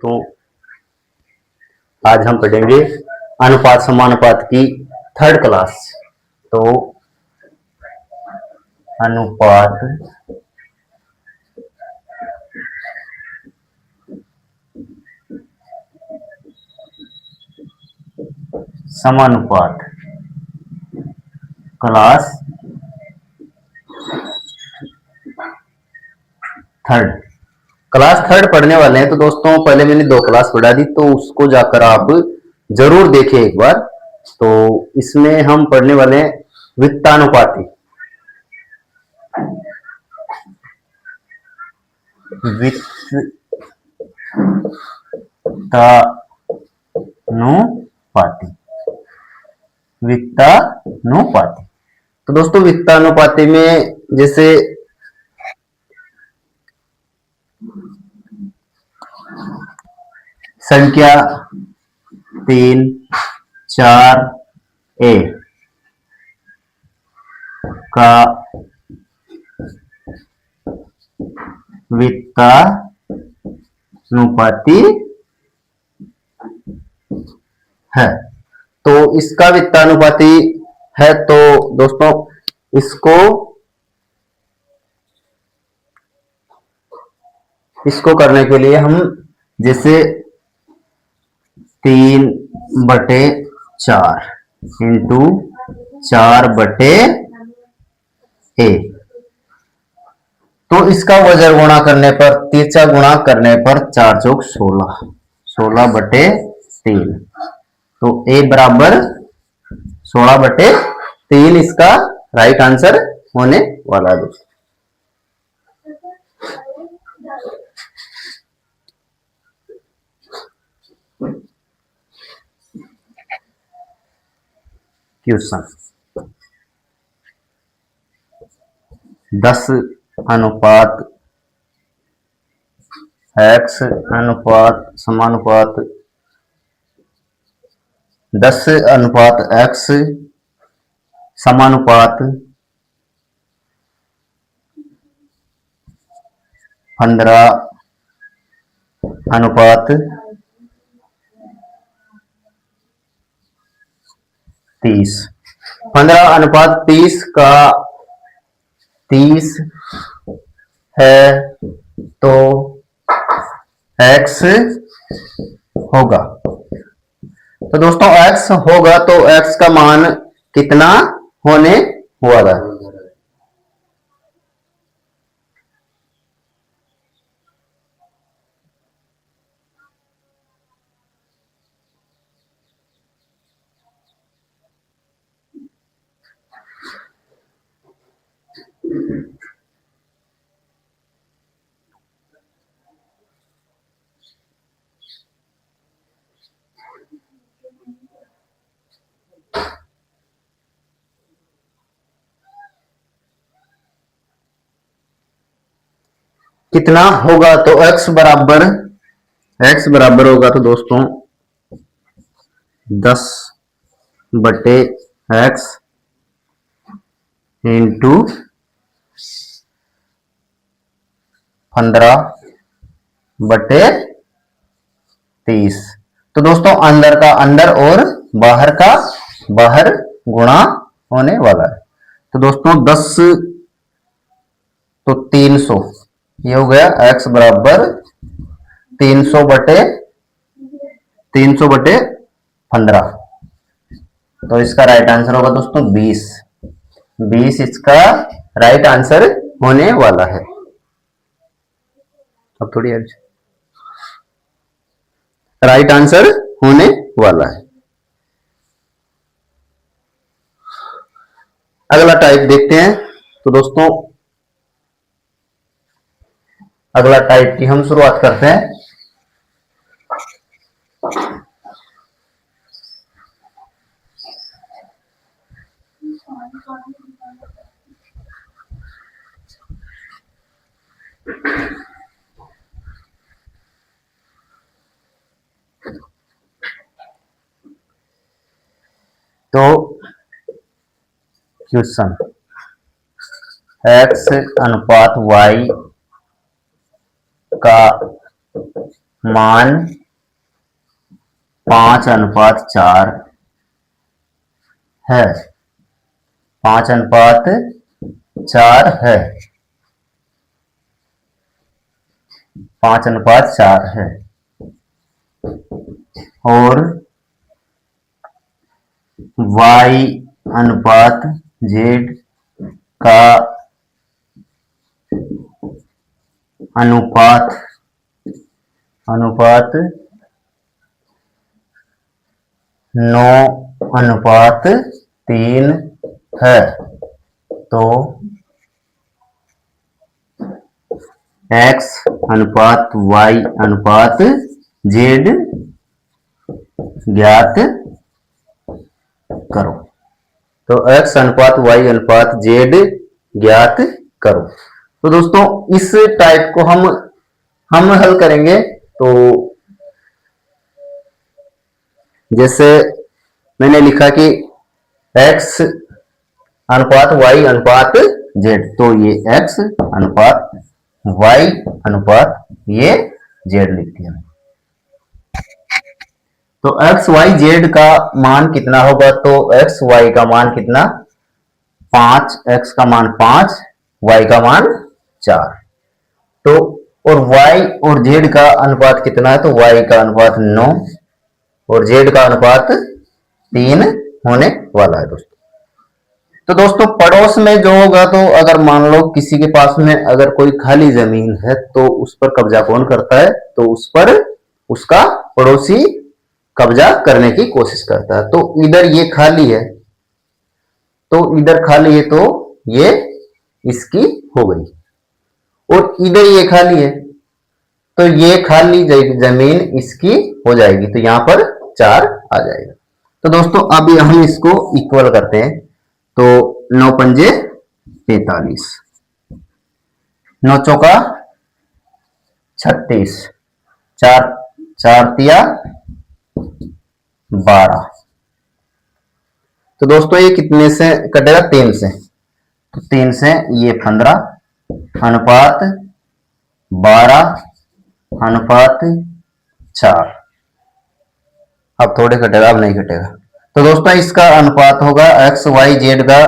तो आज हम पढ़ेंगे अनुपात समानुपात की थर्ड क्लास। तो अनुपात समानुपात क्लास थर्ड। क्लास थर्ड पढ़ने वाले हैं। तो दोस्तों पहले मैंने 2 क्लास पढ़ा दी, तो उसको जाकर आप जरूर देखें एक बार। तो इसमें हम पढ़ने वाले हैं वित्तानुपाती। वित्तानुपाती वित्तानुपाती। तो दोस्तों वित्तानुपाती में जैसे संख्या 3, 4 ए का वित्तानुपाती है। तो इसका वित्तानुपाती है। तो दोस्तों इसको करने के लिए हम जैसे 3/4 इंटू 4/a, तो इसका वजन गुणा करने पर, तिरछा गुणा करने पर 4 चौक 16, 16/3। तो a बराबर 16/3 इसका राइट आंसर होने वाला है दोस्तों। क्वेश्चन 10 अनुपात x अनुपात समानुपात 10 अनुपात x समानुपात 15 अनुपात 30। 15 अनुपात 30 का 30 है तो x होगा। तो दोस्तों x होगा तो x का मान कितना होने वाला है? कितना होगा? तो x बराबर होगा तो दोस्तों 10/x इंटू 15/30। तो दोस्तों अंदर का अंदर और बाहर का बाहर गुणा होने वाला है। तो दोस्तों 10 तो 300, ये हो गया x बराबर 300/15। तो इसका राइट आंसर होगा दोस्तों 20 इसका राइट आंसर होने वाला है। अब थोड़ी राइट आंसर होने वाला है। अगला टाइप देखते हैं। तो दोस्तों अगला टाइप की हम शुरुआत करते हैं। तो क्वेश्चन x अनुपात y का मान 5:4 है, 5:4 है, 5:4 है। और y अनुपात z का अनुपात अनुपात 9:3 है। तो x अनुपात y अनुपात z ज्ञात करो। तो x अनुपात y अनुपात z ज्ञात करो। तो दोस्तों इस टाइप को हम हल करेंगे। तो जैसे मैंने लिखा कि x अनुपात y अनुपात z, तो ये x अनुपात y अनुपात ये z लिख दिया। तो एक्स वाई जेड का मान कितना होगा? तो एक्स वाई का मान कितना? 5, एक्स का मान 5, वाई का मान 4। तो और वाई और जेड का अनुपात कितना है? तो वाई का अनुपात 9 और जेड का अनुपात 3 होने वाला है दोस्तों। तो दोस्तों पड़ोस में जो होगा, तो अगर मान लो किसी के पास में अगर कोई खाली जमीन है तो उस पर कब्जा कौन करता है? तो उस पर उसका पड़ोसी कब्जा करने की कोशिश करता है। तो इधर ये खाली है, तो इधर खाली है, तो ये इसकी हो गई। और इधर ये खाली है, तो ये खाली जमीन इसकी हो जाएगी। तो यहां पर 4 आ जाएगा। तो दोस्तों अब हम इसको इक्वल करते हैं। तो 9 पंजे 45, 9 चौका 36, 4 4 तिया 12। तो दोस्तों ये कितने से कटेगा? 3 से। तो 3 से ये 15 अनुपात 12 अनुपात 4। अब थोड़े कटेगा, अब नहीं कटेगा। तो दोस्तों इसका अनुपात होगा एक्स वाई जेड का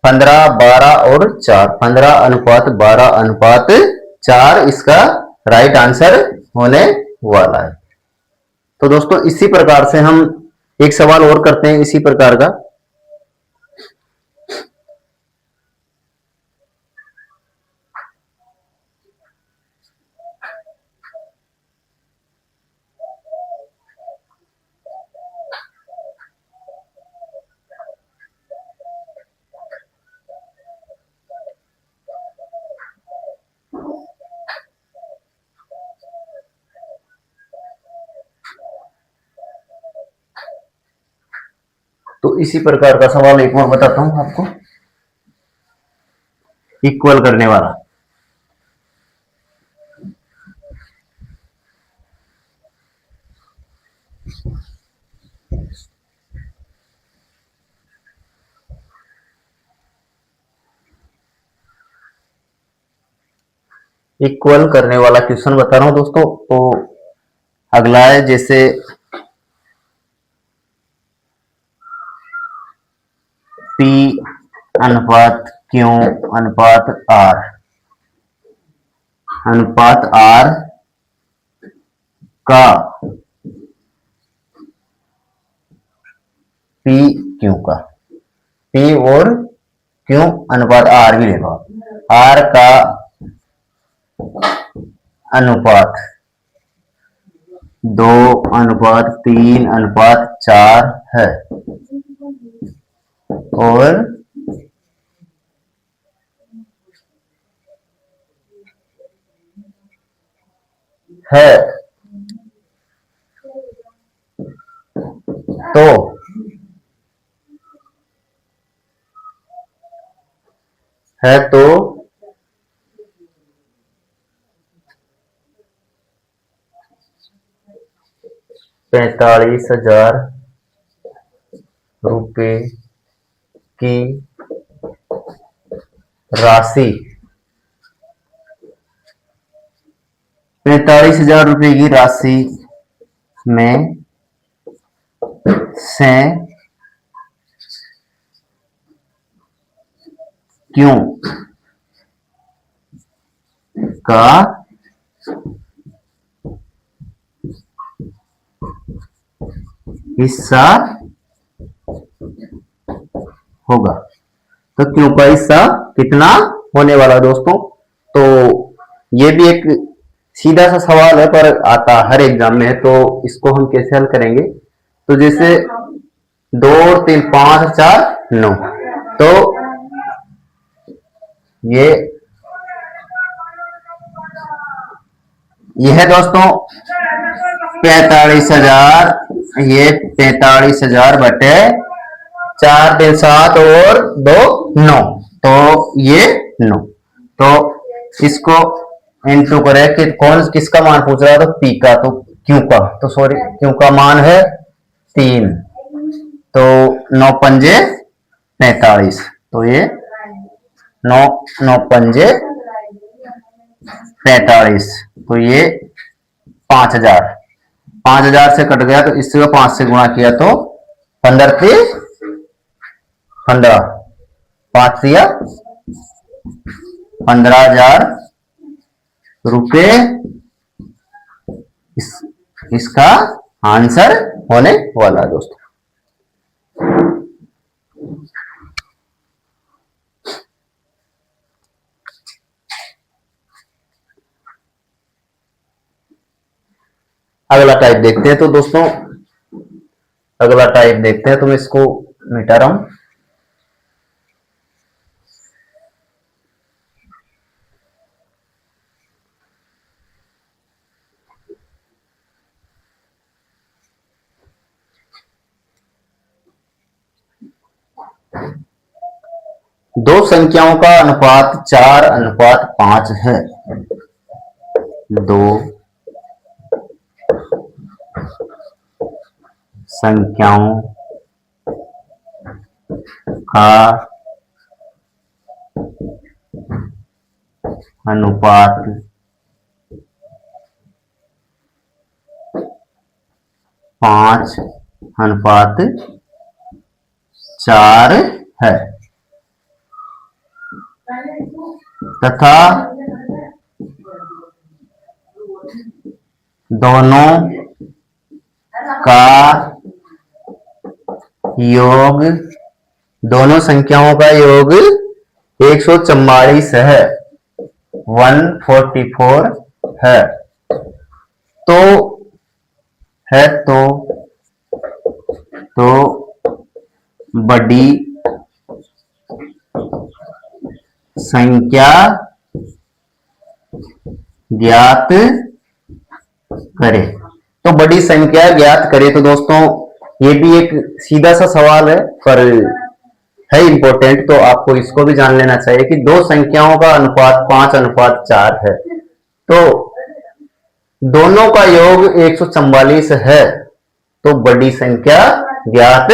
15, 12 और 4। 15 अनुपात 12 अनुपात 4 इसका राइट आंसर होने वाला है। तो दोस्तों इसी प्रकार से हम एक सवाल और करते हैं इसी प्रकार का। तो इसी प्रकार का सवाल एक और बताता हूं आपको, इक्वल करने वाला। इक्वल करने वाला क्वेश्चन बता रहा हूं दोस्तों। तो अगला है जैसे P अनुपात Q अनुपात R अनुपात R का P Q का P और Q अनुपात R भी लेगा। R का अनुपात 2 अनुपात 3 अनुपात 4 है। और है तो है तो 45,000 रुपए की राशि ₹45,000 की राशि में से क्यों का हिस्सा होगा। तो क्यों का हिस्सा कितना होने वाला दोस्तों। तो ये भी एक सीधा सा सवाल है पर आता हर एग्जाम में है, तो इसको हम कैसे हल करेंगे। तो जैसे 2 और 3 5 4 9, तो ये है दोस्तों 45,000, ये 45,000 बटे 4 3 7 और 2 9, तो ये 9। तो इसको इनटू करें कि कौन किसका मान पूछ रहा है, तो पी का, तो क्यू का, तो सॉरी क्यू का मान है 3, तो 9 पंजे 45, तो ये 9 9 पंजे 45, तो ये 5,000, 5,000 से कट गया तो इससे 5 से गुणा किया तो 15 थी 15, 5 दिया 15,000 रुपये इसका आंसर होने वाला है दोस्तों। अगला टाइप देखते हैं। तो दोस्तों अगला टाइप देखते हैं, तो मैं इसको मिटा रहा हूं। दो संख्याओं का अनुपात 4:5 है। दो संख्याओं का अनुपात 5:4 है तथा दोनों का योग, दोनों संख्याओं का योग 144 है, 144 है। तो है तो बड़ी संख्या ज्ञात करें। तो बड़ी संख्या ज्ञात करें, तो दोस्तों ये भी एक सीधा सा सवाल है पर है इंपॉर्टेंट, तो आपको इसको भी जान लेना चाहिए कि दो संख्याओं का अनुपात 5:4 है, तो दोनों का योग 144 है, तो बड़ी संख्या ज्ञात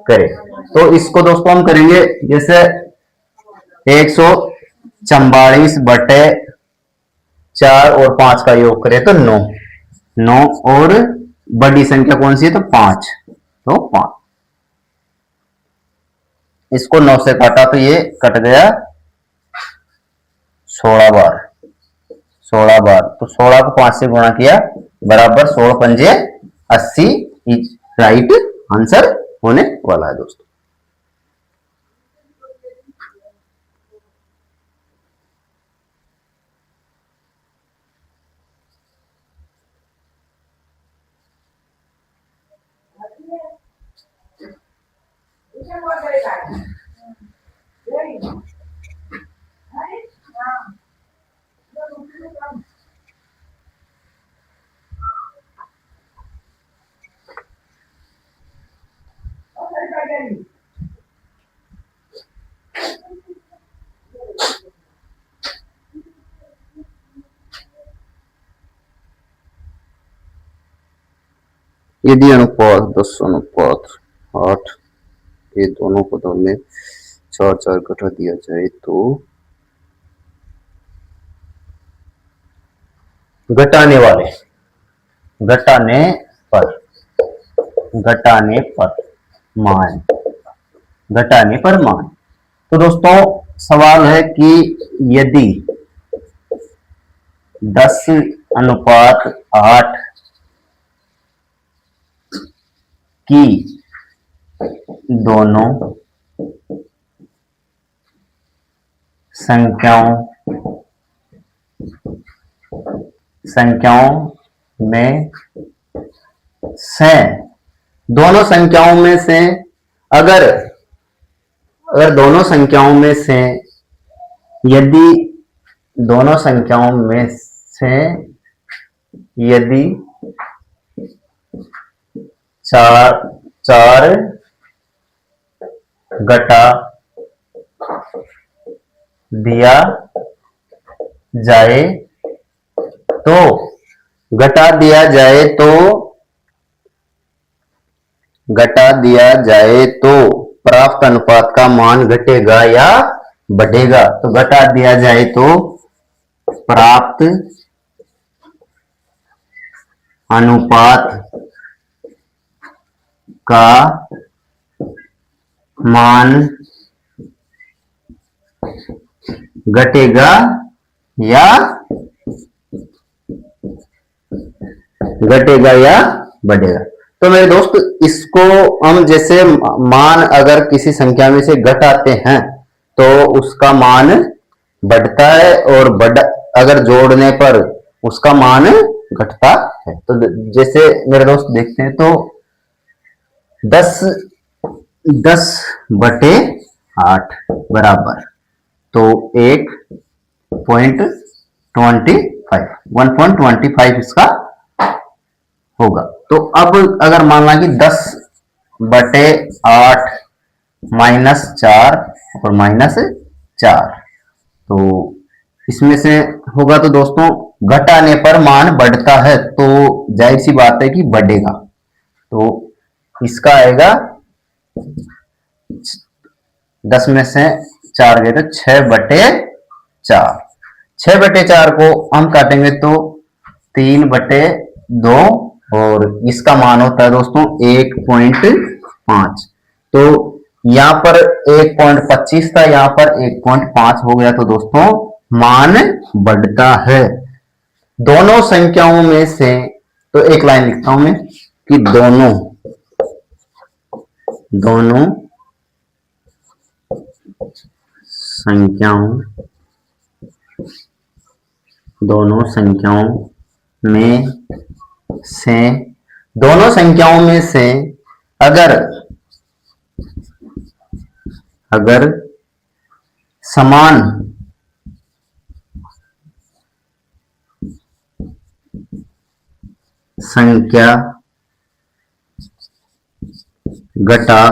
करें। तो इसको दोस्तों हम करेंगे जैसे 144 बटे 4 और 5 का योग करें तो 9, 9 और बड़ी संख्या कौन सी है, तो 5, तो 5। इसको 9 से काटा तो ये कट गया 16 बार, 16 बार, तो 16 को 5 से गुणा किया बराबर 16 पंजे 80, राइट आंसर होने वाला है दोस्तों। यदि अनुपात 10:8 के दोनों पदों में 4 घटा दिया जाए तो घटाने वाले, घटाने पर, घटाने पर मान, घटाने पर मान। तो दोस्तों सवाल है कि यदि 10:8 की दोनों संख्याओं में से, दोनों संख्याओं में से अगर अगर दोनों संख्याओं में से, यदि दोनों संख्याओं में से यदि चार चार घटा दिया जाए तो, घटा दिया जाए तो, घटा दिया जाए तो प्राप्त अनुपात का मान घटेगा या बढ़ेगा। तो घटा दिया जाए तो प्राप्त अनुपात का मान घटेगा या बढ़ेगा। तो मेरे दोस्त इसको हम जैसे मान अगर किसी संख्या में से घटाते हैं तो उसका मान बढ़ता है और अगर जोड़ने पर उसका मान घटता है। तो जैसे मेरे दोस्त देखते हैं तो 10/8 बराबर, तो 1.25 इसका होगा। तो अब अगर मान ला कि 10/8 -4 और -4, तो इसमें से होगा तो दोस्तों घटाने पर मान बढ़ता है तो जाहिर सी बात है कि बढ़ेगा। तो इसका आएगा 10 में से 4 गए तो 6/4, 6/4 को हम काटेंगे तो 3/2 और इसका मान होता है दोस्तों 1.5। तो यहां पर 1.25 था, यहां पर 1.5 हो गया। तो दोस्तों मान बढ़ता है दोनों संख्याओं में से। तो एक लाइन लिखता हूं मैं कि दोनों संख्याओं में से, दोनों संख्याओं में से अगर समान संख्या घटा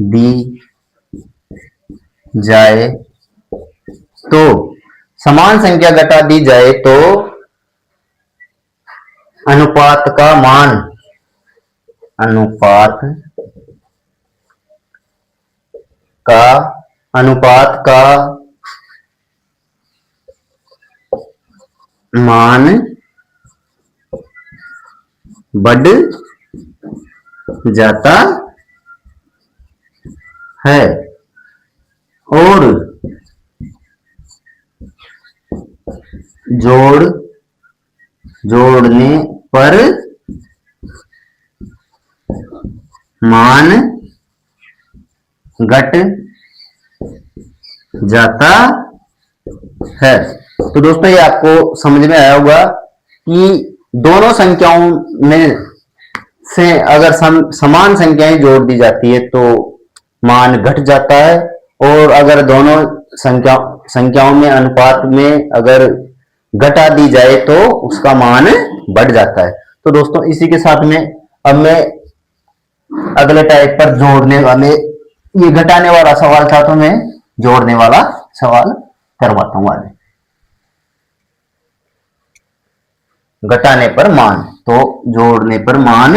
दी जाए तो, समान संख्या घटा दी जाए तो अनुपात का मान बढ़ जाता है और जोड़ने पर मान घट जाता है। तो दोस्तों ये आपको समझ में आया होगा कि दोनों संख्याओं में से अगर समान संख्याएं जोड़ दी जाती है तो मान घट जाता है, और अगर दोनों संख्याओं में अनुपात में अगर घटा दी जाए तो उसका मान बढ़ जाता है। तो दोस्तों इसी के साथ में अब मैं अगले टाइप पर जोड़ने वाले, ये घटाने वाला सवाल था तो मैं जोड़ने वाला सवाल करवाता हूं आगे। घटाने पर मान, तो जोड़ने पर मान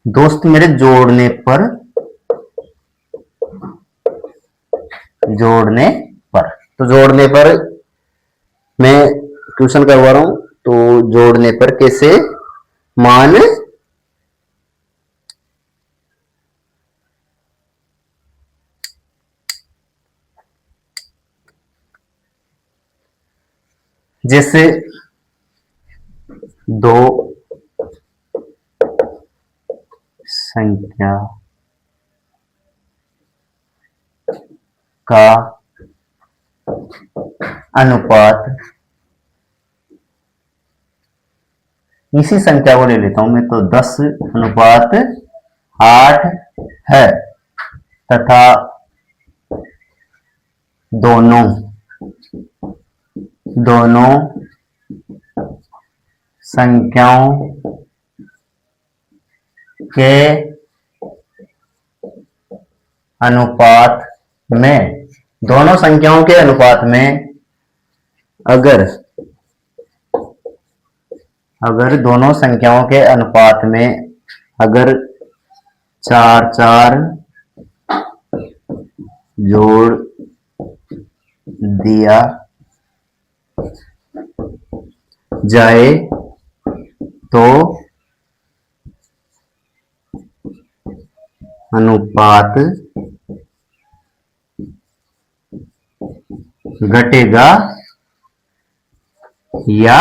दोस्त मेरे जोड़ने पर तो जोड़ने पर मैं क्वेश्चन करवा रहा हूं। तो जोड़ने पर कैसे मान जैसे दो संख्या का अनुपात, इसी संख्या को ले लेता हूं मैं, तो 10:8 है तथा दोनों संख्याओं के अनुपात में, दोनों संख्याओं के अनुपात में अगर दोनों संख्याओं के अनुपात में अगर 4 जोड़ दिया जाए तो अनुपात घटेगा या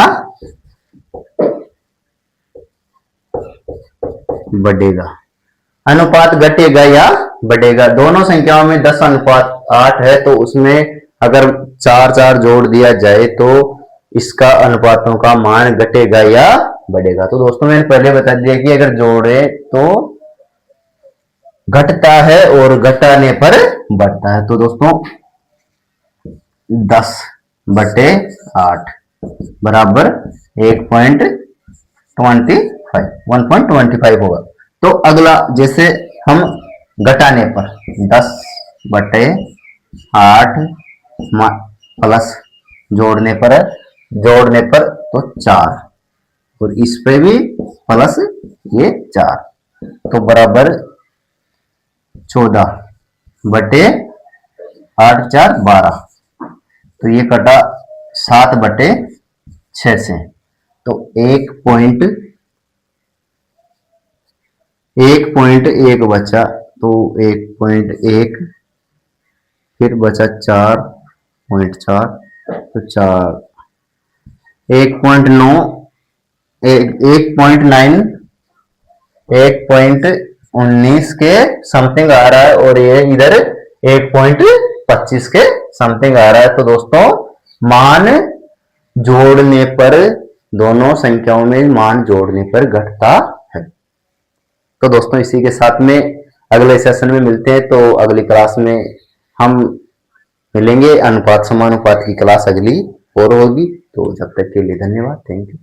बढ़ेगा। अनुपात घटेगा या बढ़ेगा। दोनों संख्याओं में 10:8 है तो उसमें अगर 4 जोड़ दिया जाए तो इसका अनुपातों का मान घटेगा या बढ़ेगा। तो दोस्तों मैंने पहले बता दिया कि अगर जोड़े तो घटता है और घटाने पर बढ़ता है। तो दोस्तों 10/8 बराबर 1.25 होगा। तो अगला जैसे हम घटाने पर 10/8 प्लस जोड़ने पर तो 4 और इस पे भी प्लस ये 4 तो बराबर 14/8 4 12 तो ये कटा 7/6 से तो 1.1 बचा तो 1.1 फिर बचा 4.4 तो 4 1.9 1.19 के समथिंग आ रहा है और ये इधर 1.25 के समथिंग आ रहा है। तो दोस्तों मान जोड़ने पर, दोनों संख्याओं में मान जोड़ने पर घटता है। तो दोस्तों इसी के साथ में अगले सेशन में मिलते हैं। तो अगली क्लास में हम मिलेंगे, अनुपात समानुपात की क्लास अगली और होगी। तो जब तक के लिए धन्यवाद, थैंक यू।